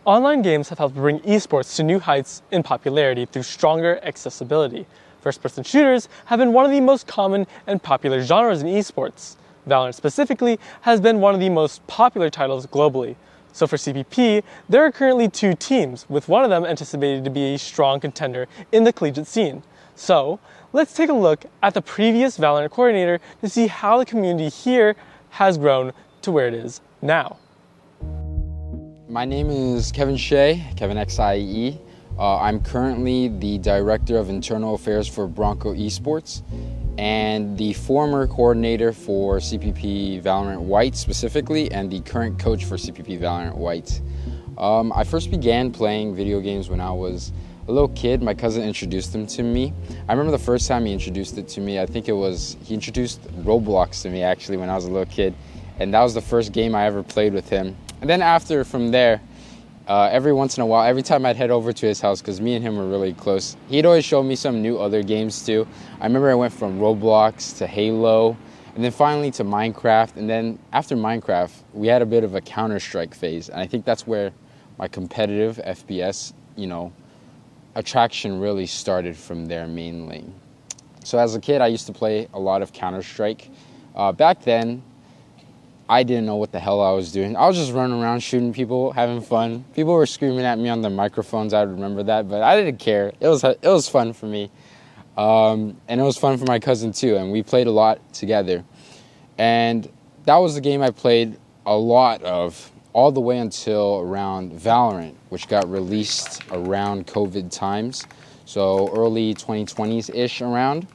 Online games have helped bring esports to new heights in popularity through stronger accessibility. First-person shooters have been one of the most common and popular genres in esports. Valorant specifically has been one of the most popular titles globally. So for CPP, there are currently 2 teams, with one of them anticipated to be a strong contender in the collegiate scene. So let's take a look at the previous Valorant coordinator to see how the community here has grown to where it is now. My name is Kevin Shea, Kevin XIE. I'm currently the Director of Internal Affairs for Bronco Esports and the former coordinator for CPP Valorant White specifically, and the current coach for CPP Valorant White. I first began playing video games when I was a little kid. My cousin introduced them to me. I remember the first time he introduced it to me, he introduced Roblox to me actually when I was a little kid, and that was the first game I ever played with him. And then from there, every once in a while, every time I'd head over to his house, because me and him were really close, he'd always show me some new other games too. I remember I went from Roblox to Halo, and then finally to Minecraft. And then after Minecraft, we had a bit of a Counter-Strike phase. And I think that's where my competitive FPS, attraction really started from there mainly. So as a kid, I used to play a lot of Counter-Strike. Back then, I didn't know what the hell I was doing. I was just running around shooting people, having fun. People were screaming at me on the microphones, I remember that, but I didn't care. It was fun for me. And it was fun for my cousin too, and we played a lot together. And that was the game I played a lot of, all the way until around Valorant, which got released around COVID times. So early 2020s-ish around.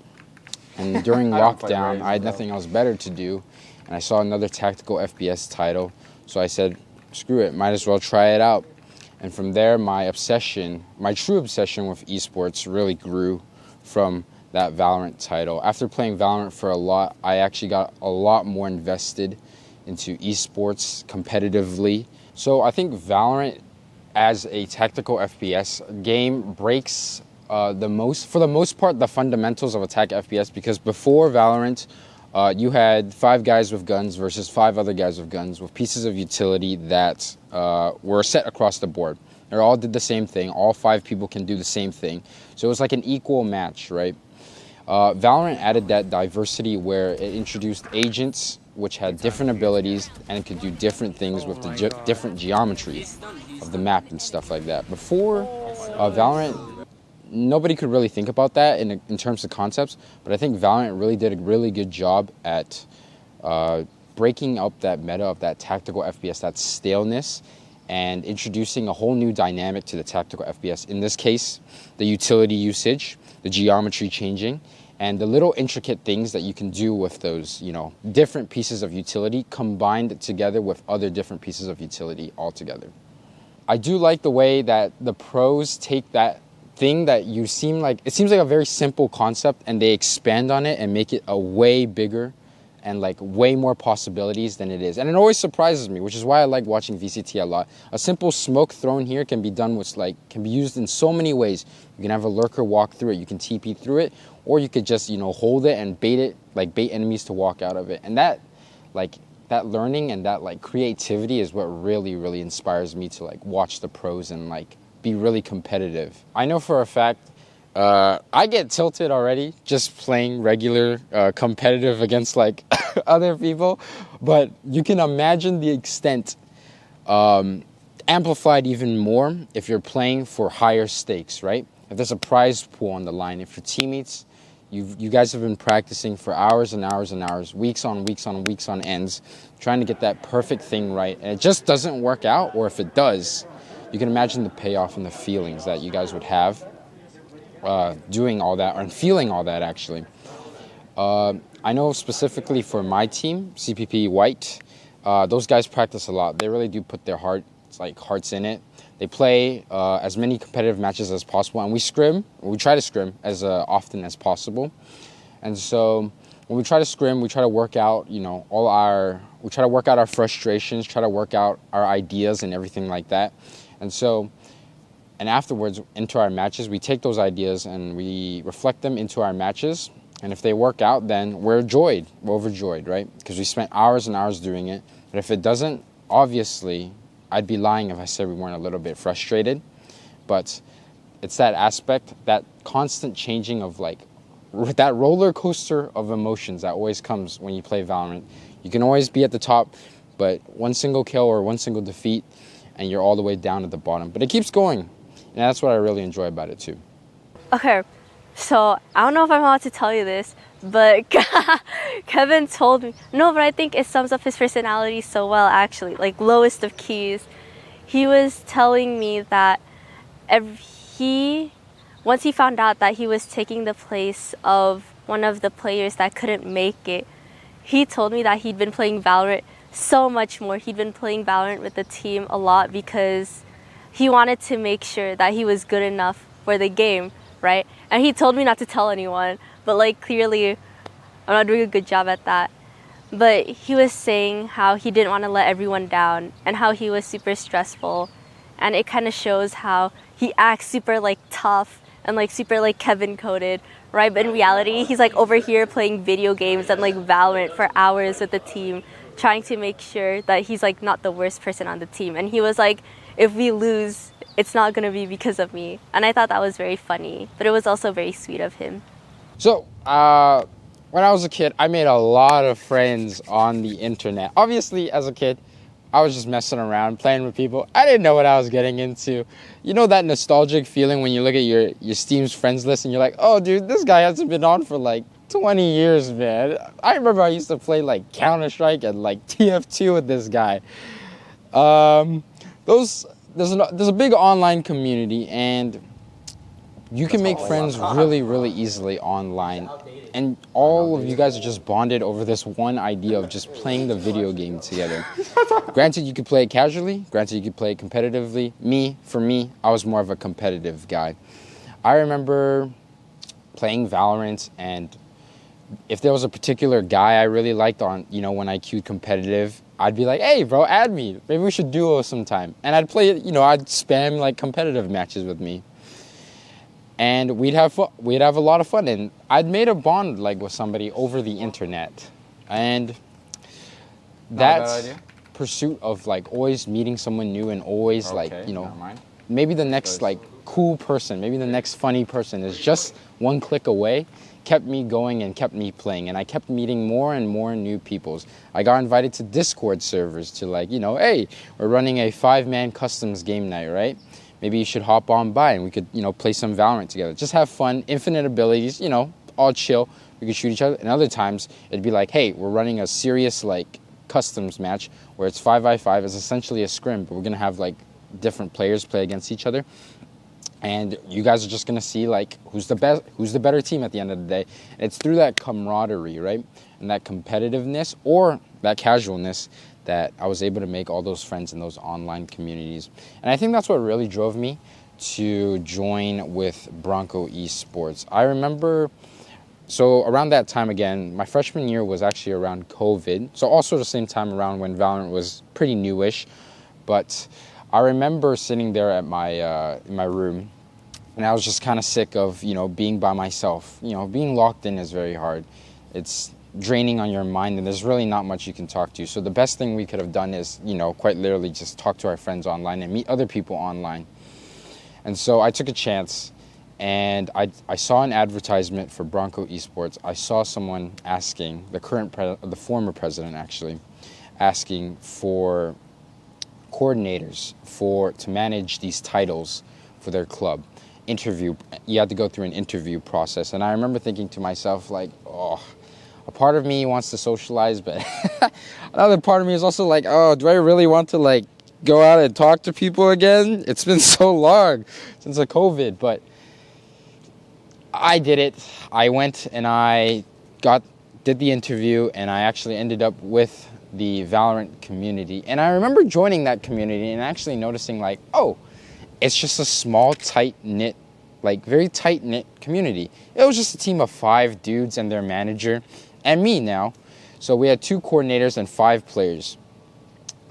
And during lockdown, I had nothing else better to do. And I saw another tactical FPS title, so I said, screw it, might as well try it out. And from there, my true obsession with esports really grew from that Valorant title. After playing Valorant for a lot, I actually got a lot more invested into esports competitively. So I think Valorant as a tactical FPS game breaks for the most part, the fundamentals of attack FPS, because before Valorant, you had 5 guys with guns versus 5 other guys with guns with pieces of utility that were set across the board. They all did the same thing. All 5 people can do the same thing. So it was like an equal match, right? Valorant added that diversity where it introduced agents which had different abilities and could do different things with the different geometry of the map and stuff like that. Before Valorant, nobody could really think about that in terms of concepts, but I think Valorant really did a really good job at breaking up that meta of that tactical FPS, that staleness, and introducing a whole new dynamic to the tactical FPS. In this case, the utility usage, the geometry changing, and the little intricate things that you can do with those, different pieces of utility combined together with other different pieces of utility all together. I do like the way that the pros take that thing that it seems like a very simple concept, and they expand on it and make it a way bigger and like way more possibilities than it is. And it always surprises me, which is why I like watching VCT a lot. A simple smoke thrown here can be used in so many ways. You can have a lurker walk through it, you can TP through it, or you could just, hold it and bait enemies to walk out of it. And that learning and that creativity is what really, really inspires me to watch the pros and be really competitive. I know for a fact I get tilted already just playing regular competitive against other people, but you can imagine the extent amplified even more if you're playing for higher stakes, right? If there's a prize pool on the line, if your teammates, you guys have been practicing for hours and hours and hours, weeks on weeks on weeks on ends, trying to get that perfect thing right, and it just doesn't work out, or if it does, you can imagine the payoff and the feelings that you guys would have doing all that, and feeling all that, actually. I know specifically for my team, CPP White, those guys practice a lot. They really do put their hearts in it. They play as many competitive matches as possible, and we try to scrim as often as possible. And so when we try to scrim, we try to work out, we try to work out our frustrations, try to work out our ideas and everything like that. And afterwards, into our matches, we take those ideas and we reflect them into our matches. And if they work out, then we're overjoyed, right? Because we spent hours and hours doing it. But if it doesn't, obviously, I'd be lying if I said we weren't a little bit frustrated. But it's that aspect, that constant changing of like, that roller coaster of emotions that always comes when you play Valorant. You can always be at the top, but one single kill or one single defeat, and you're all the way down at the bottom. But it keeps going, and that's what I really enjoy about it too. Okay, so I don't know if I'm allowed to tell you this, but Kevin told me, no, but I think it sums up his personality so well actually, like lowest of keys. He was telling me that once he found out that he was taking the place of one of the players that couldn't make it, he told me that he'd been playing Valorant so much more. He'd been playing Valorant with the team a lot because he wanted to make sure that he was good enough for the game, right? And he told me not to tell anyone, but like clearly I'm not doing a good job at that. But he was saying how he didn't want to let everyone down and how he was super stressful. And it kind of shows how he acts super like tough and like super like Kevin coded, right? But in reality, he's like over here playing video games and like Valorant for hours with the team, trying to make sure that he's like not the worst person on the team. And he was like, if we lose, it's not gonna be because of me. And I thought that was very funny, but it was also very sweet of him. So, when I was a kid, I made a lot of friends on the internet. Obviously, as a kid, I was just messing around, playing with people. I didn't know what I was getting into. You know that nostalgic feeling when you look at your Steam's friends list and you're like, oh, dude, this guy hasn't been on for like 20 years, man. I remember I used to play like Counter-Strike and like TF2 with this guy. There's a big online community, and you can make friends really, really easily online. And all of you guys are just bonded over this one idea of just playing the video game together. Granted, you could play it casually. Granted, you could play it competitively. For me, I was more of a competitive guy. I remember playing Valorant, and if there was a particular guy I really liked on, when I queued competitive, I'd be like, hey, bro, add me. Maybe we should duo sometime. And I'd play it, I'd spam like competitive matches with me. And we'd have a lot of fun, and I'd made a bond like with somebody over the internet, and that pursuit of like always meeting someone new and always maybe the next like cool person, maybe the next funny person is just one click away, kept me going and kept me playing, and I kept meeting more and more new peoples. I got invited to Discord servers to like, hey, we're running a 5-man customs game night, right? Maybe you should hop on by and we could, play some Valorant together. Just have fun, infinite abilities, all chill. We could shoot each other. And other times, it'd be like, hey, we're running a serious, like, customs match where it's 5v5. It's essentially a scrim, but we're going to have, like, different players play against each other. And you guys are just going to see, like, who's the better team at the end of the day. And it's through that camaraderie, right? And that competitiveness or that casualness that I was able to make all those friends in those online communities. And I think that's what really drove me to join with Bronco Esports. I remember, so around that time again, my freshman year was actually around COVID. So also the same time around when Valorant was pretty newish. But I remember sitting there at my in my room, and I was just kind of sick of, being by myself. Being locked in is very hard. It's draining on your mind, and there's really not much you can talk to. So the best thing we could have done is, quite literally just talk to our friends online and meet other people online. And so I took a chance, and I saw an advertisement for Bronco Esports. I saw someone asking, the former president actually, asking for coordinators to manage these titles for their club. You had to go through an interview process. And I remember thinking to myself, like, oh, a part of me wants to socialize, but another part of me is also like, oh, do I really want to like go out and talk to people again? It's been so long since the COVID, but I did it. I went and I did the interview, and I actually ended up with the Valorant community. And I remember joining that community and actually noticing like, oh, it's just a small, tight-knit, like very tight-knit community. It was just a team of 5 dudes and their manager and me now. So we had 2 coordinators and 5 players.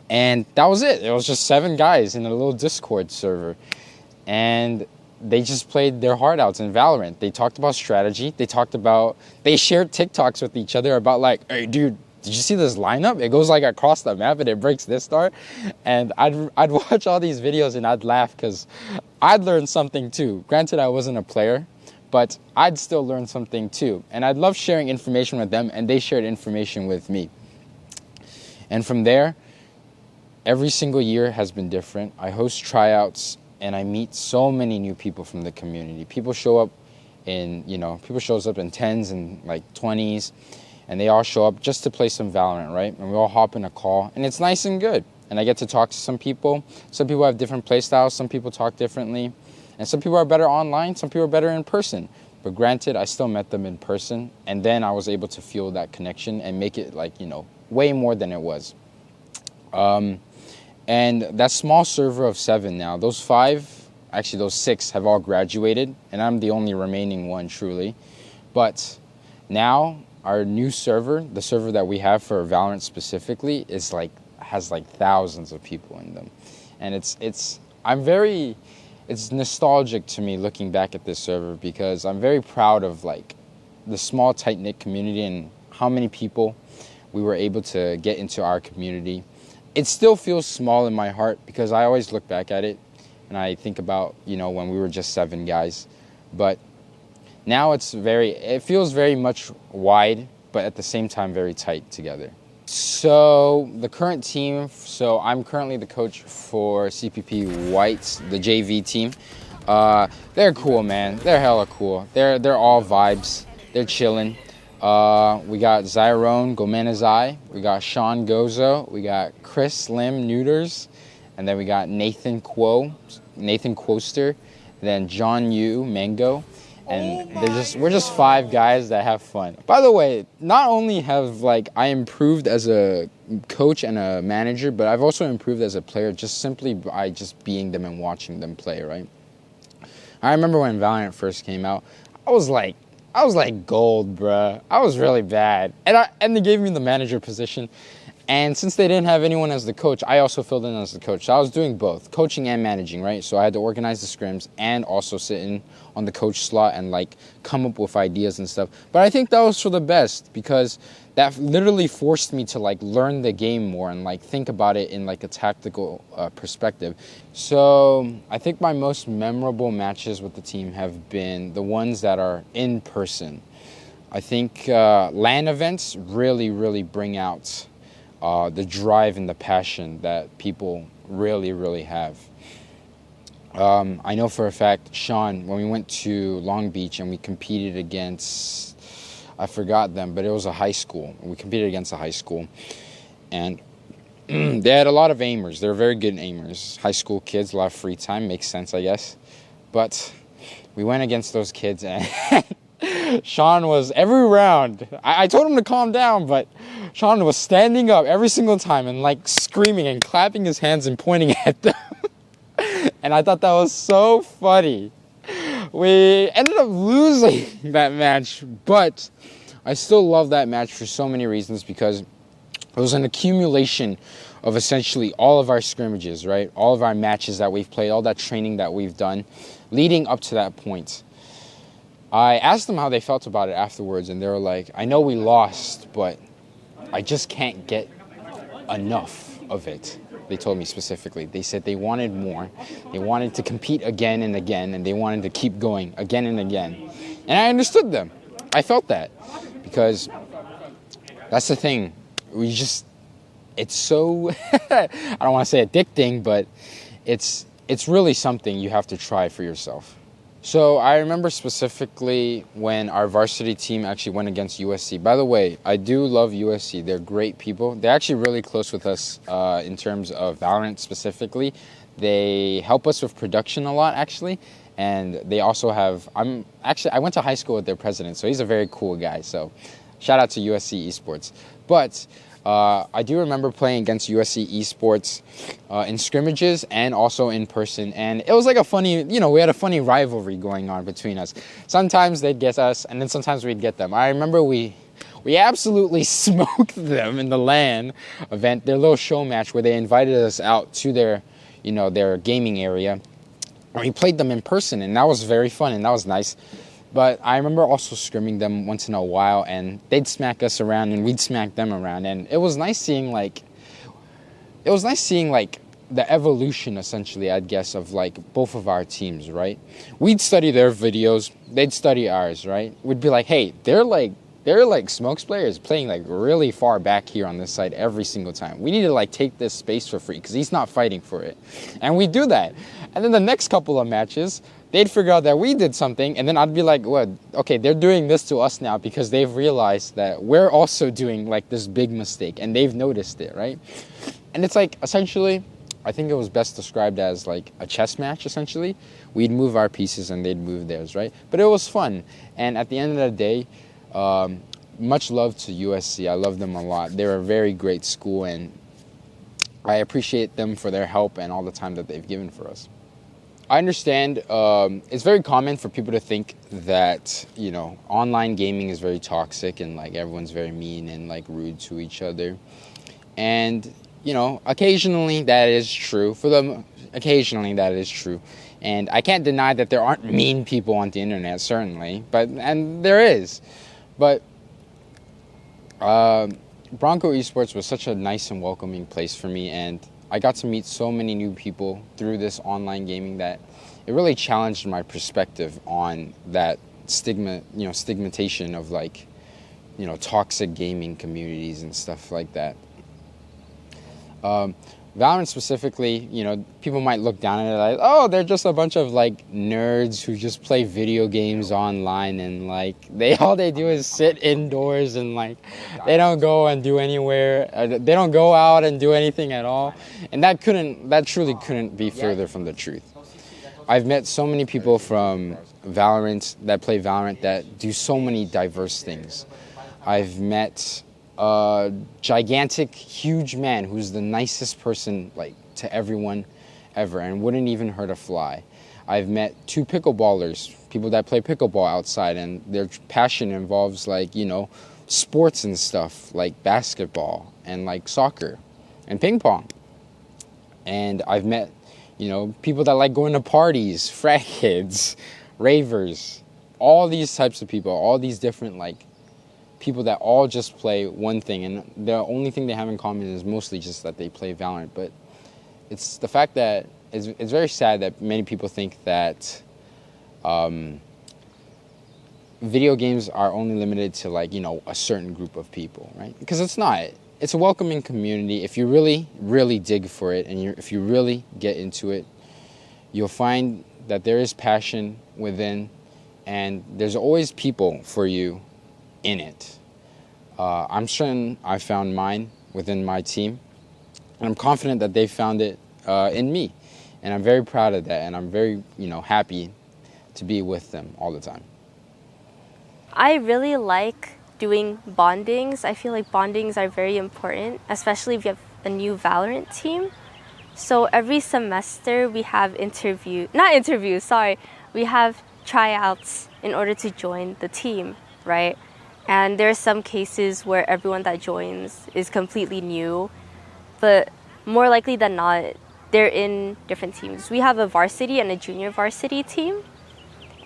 And that was it. It was just 7 guys in a little Discord server. And they just played their heart outs in Valorant. They talked about strategy. They shared TikToks with each other about like, hey, dude, did you see this lineup? It goes like across the map and it breaks this star. And I'd watch all these videos and I'd laugh because I'd learn something too. Granted, I wasn't a player, but I'd still learn something too. And I'd love sharing information with them, and they shared information with me. And from there, every single year has been different. I host tryouts and I meet so many new people from the community. People show up in, people shows up in 10s and like 20s, and they all show up just to play some Valorant, right? And we all hop in a call, and it's nice and good. And I get to talk to some people. Some people have different play styles. Some people talk differently. And some people are better online. Some people are better in person. But granted, I still met them in person. And then I was able to feel that connection and make it like, way more than it was. And that small server of 7 now, those 6 have all graduated. And I'm the only remaining one, truly. But now our new server, the server that we have for Valorant specifically, has thousands of people in them. And it's nostalgic to me looking back at this server, because I'm very proud of the small tight-knit community and how many people we were able to get into our community. It still feels small in my heart because I always look back at it and I think about, when we were just 7 guys. But now it feels very much wide, but at the same time very tight together. So the current team, I'm currently the coach for CPP Whites, the JV team. They're cool, man. They're hella cool. They're all vibes. They're chilling. We got Zyrone Gomenazai. We got Sean Gozo. We got Chris Lim Neuters. And then we got Nathan Quoster. Then John Yu Mango. And we're just 5 guys that have fun. By the way, not only have I improved as a coach and a manager, but I've also improved as a player just simply by just being them and watching them play, right? I remember when Valorant first came out, I was like gold, bruh. I was really bad. And they gave me the manager position. And since they didn't have anyone as the coach, I also filled in as the coach. So I was doing both, coaching and managing, right? So I had to organize the scrims and also sit in on the coach slot and come up with ideas and stuff. But I think that was for the best, because that literally forced me to learn the game more and think about it in a tactical perspective. So I think my most memorable matches with the team have been the ones that are in person. I think LAN events really, really bring out the drive and the passion that people really, really have. I know for a fact, Sean, when we went to Long Beach and we competed against, I forgot them, but it was a high school. We competed against a high school. And they had a lot of aimers. They were very good aimers. High school kids, a lot of free time. Makes sense, I guess. But we went against those kids, and Sean was, every round, I told him to calm down, but Sean was standing up every single time and screaming and clapping his hands and pointing at them. And I thought that was so funny. We ended up losing that match, but I still love that match for so many reasons, because it was an accumulation of essentially all of our scrimmages, right? All of our matches that we've played, all that training that we've done leading up to that point. I asked them how they felt about it afterwards, and they were like, I know we lost, but I just can't get enough of it. They told me specifically. They said they wanted more. They wanted to compete again and again, and they wanted to keep going again and again. And I understood them. I felt that, because that's the thing. It's so, I don't want to say addicting, but it's really something you have to try for yourself. So I remember specifically when our varsity team actually went against USC. By the way, I do love USC. They're great people. They're actually really close with us in terms of Valorant specifically. They help us with production a lot, actually. And they also have, I went to high school with their president, so he's a very cool guy. So shout out to USC Esports. But I do remember playing against USC Esports in scrimmages and also in person. And it was a funny, we had a funny rivalry going on between us. Sometimes they'd get us, and then sometimes we'd get them. I remember we absolutely smoked them in the LAN event, their little show match where they invited us out to their, their gaming area. And we played them in person, and that was very fun, and that was nice. But I remember also scrimming them once in a while, and they'd smack us around and we'd smack them around. And it was nice seeing like the evolution, essentially, I'd guess, of like both of our teams, right? We'd study their videos, they'd study ours, right? We'd be like, hey, they're like Smokes players playing like really far back here on this side every single time. We need to like take this space for free because he's not fighting for it. And we do that. And then the next couple of matches, they'd figure out that we did something, and then I'd be like, well, okay, they're doing this to us now because they've realized that we're also doing like this big mistake and they've noticed it, right? And it's like, essentially, I think it was best described as like a chess match, essentially. We'd move our pieces and they'd move theirs, right? But it was fun. And at the end of the day, much love to USC. I love them a lot. They're a very great school, and I appreciate them for their help and all the time that they've given for us. I understand it's very common for people to think that, you know, online gaming is very toxic and like everyone's very mean and like rude to each other. And, you know, occasionally that is true. Occasionally that is true. And I can't deny that there aren't mean people on the internet, certainly. And there is. But Bronco Esports was such a nice and welcoming place for me, and I got to meet so many new people through this online gaming that it really challenged my perspective on that stigmatization of like, you know, toxic gaming communities and stuff like that. Valorant specifically, you know, people might look down at it like, oh, they're just a bunch of like nerds who just play video games online, and like all they do is sit indoors and like they don't go and do anywhere. They don't go out and do anything at all. And that truly couldn't be further from the truth. I've met so many people from Valorant that play Valorant that do so many diverse things. I've met a gigantic, huge man who's the nicest person like to everyone ever and wouldn't even hurt a fly. I've met 2 pickleballers, people that play pickleball outside, and their passion involves like, you know, sports and stuff like basketball and like soccer and ping pong. And I've met, you know, people that like going to parties, frat kids, ravers, all these types of people, all these different like people that all just play one thing, and the only thing they have in common is mostly just that they play Valorant. But it's the fact that it's very sad that many people think that video games are only limited to like, you know, a certain group of people, right? Because it's not. It's a welcoming community. If you really, really dig for it, and if you really get into it, you'll find that there is passion within, and there's always people for you in it. I'm certain I found mine within my team, and I'm confident that they found it in me, and I'm very proud of that, and I'm very, you know, happy to be with them all the time. I really like doing bondings. I feel like bondings are very important, especially if you have a new Valorant team. So every semester we have we have tryouts in order to join the team, right? And there are some cases where everyone that joins is completely new, but more likely than not, they're in different teams. We have a varsity and a junior varsity team,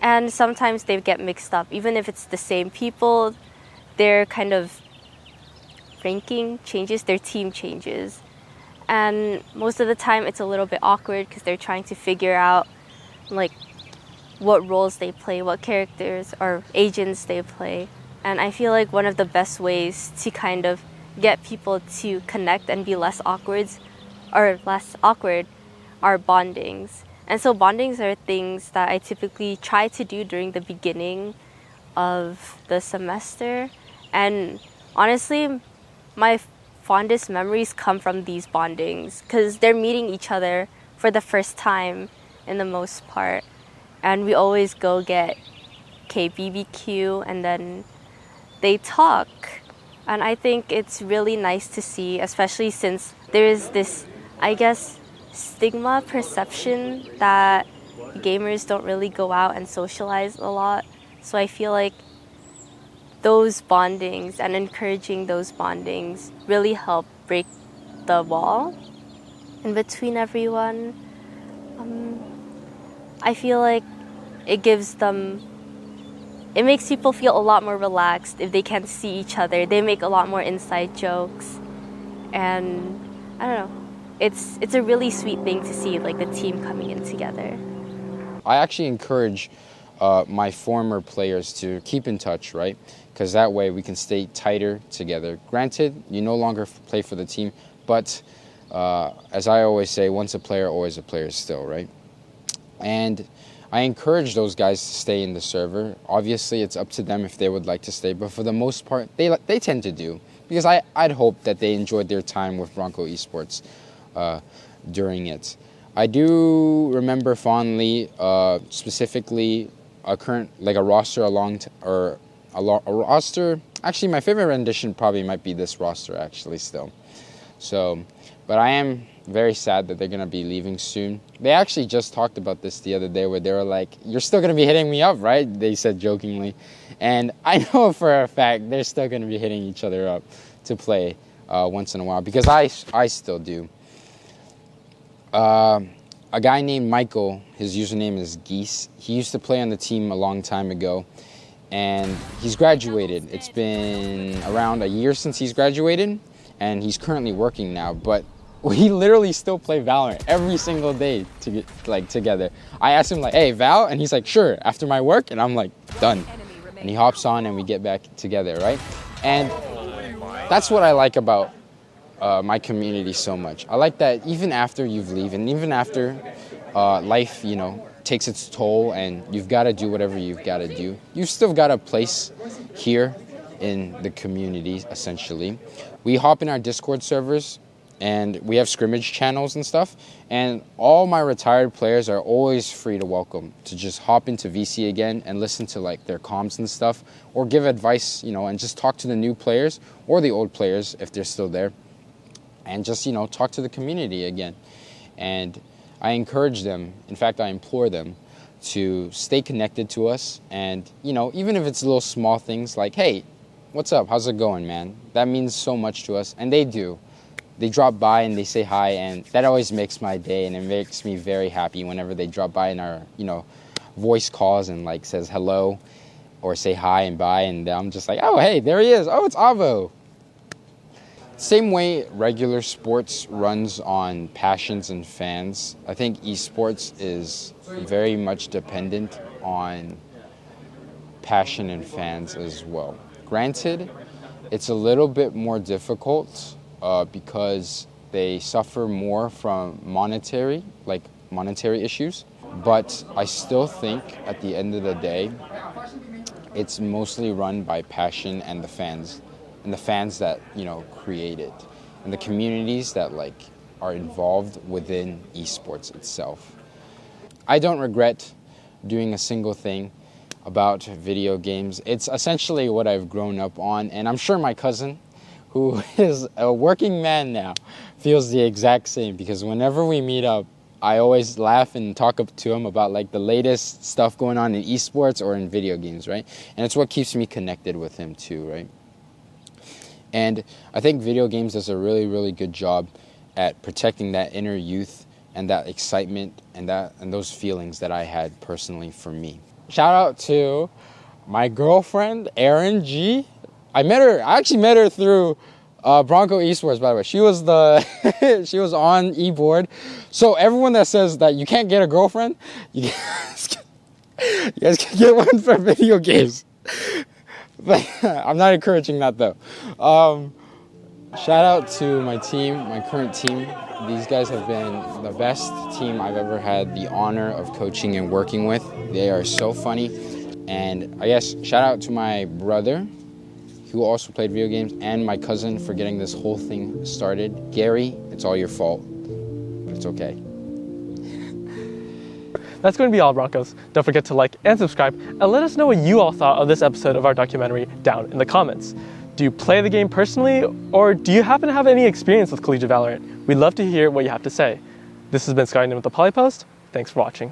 and sometimes they get mixed up. Even if it's the same people, their kind of ranking changes, their team changes. And most of the time it's a little bit awkward because they're trying to figure out like what roles they play, what characters or agents they play. And I feel like one of the best ways to kind of get people to connect and be less awkward are bondings. And so bondings are things that I typically try to do during the beginning of the semester. And honestly, my fondest memories come from these bondings because they're meeting each other for the first time in the most part. And we always go get KBBQ and then they talk. And I think it's really nice to see, especially since there is this, I guess, stigma perception that gamers don't really go out and socialize a lot. So I feel like those bondings and encouraging those bondings really help break the wall in between everyone. I feel like it gives them it makes people feel a lot more relaxed if they can see each other. They make a lot more inside jokes, and I don't know. It's a really sweet thing to see, like the team coming in together. I actually encourage my former players to keep in touch, right? Because that way we can stay tighter together. Granted, you no longer play for the team, but as I always say, once a player, always a player still, right? And I encourage those guys to stay in the server. Obviously, it's up to them if they would like to stay, but for the most part, they tend to do. Because I'd hope that they enjoyed their time with Bronco Esports during it. I do remember fondly, specifically, a roster a roster. Actually, my favorite rendition probably might be this roster, actually, still. So, but I am very sad that they're going to be leaving soon. They actually just talked about this the other day where they were like, "You're still going to be hitting me up, right?" They said jokingly. And I know for a fact they're still going to be hitting each other up to play once in a while, because I still do. A guy named Michael, his username is Geese. He used to play on the team a long time ago, and he's graduated. It's been around a year since he's graduated, and he's currently working now, but we literally still play Valorant every single day together. I asked him like, "Hey, Val?" And he's like, "Sure, after my work." And I'm like, "Done." And he hops on and we get back together, right? And that's what I like about my community so much. I like that even after you've leave, and even after life, takes its toll and you've got to do whatever you've got to do, you've still got a place here in the community, essentially. We hop in our Discord servers, and we have scrimmage channels and stuff, and all my retired players are always free to welcome to just hop into VC again and listen to like their comms and stuff, or give advice, and just talk to the new players or the old players if they're still there, and just talk to the community again. And I encourage them, in fact I implore them, to stay connected to us. And even if it's little small things like, "Hey, what's up, how's it going, man?" That means so much to us, and they do. They drop by and they say hi, and that always makes my day, and it makes me very happy whenever they drop by in our, voice calls and like says hello or say hi and bye, and I'm just like, "Oh, hey, there he is. Oh, it's Avo." Same way regular sports runs on passions and fans, I think esports is very much dependent on passion and fans as well. Granted, it's a little bit more difficult because they suffer more from monetary issues. But I still think at the end of the day, it's mostly run by passion and the fans that, create it, and the communities that are involved within esports itself. I don't regret doing a single thing about video games. It's essentially what I've grown up on, and I'm sure my cousin, who is a working man now, feels the exact same, because whenever we meet up, I always laugh and talk to him about the latest stuff going on in esports or in video games, right? And it's what keeps me connected with him too, right? And I think video games does a really, really good job at protecting that inner youth and that excitement and those feelings that I had personally for me. Shout out to my girlfriend, Erin G. I actually met her through Bronco Esports, by the way. She was she was on eBoard. So everyone that says that you can't get a girlfriend, you guys can get one for video games. But I'm not encouraging that though. Shout out to my team, my current team. These guys have been the best team I've ever had the honor of coaching and working with. They are so funny. And I guess shout out to my brother, who also played video games, and my cousin for getting this whole thing started. Gary, it's all your fault, but it's okay. That's going to be all, Broncos. Don't forget to like and subscribe, and let us know what you all thought of this episode of our documentary down in the comments. Do you play the game personally, or do you happen to have any experience with Collegiate Valorant? We'd love to hear what you have to say. This has been Scotty Ninh with the Polypost. Thanks for watching.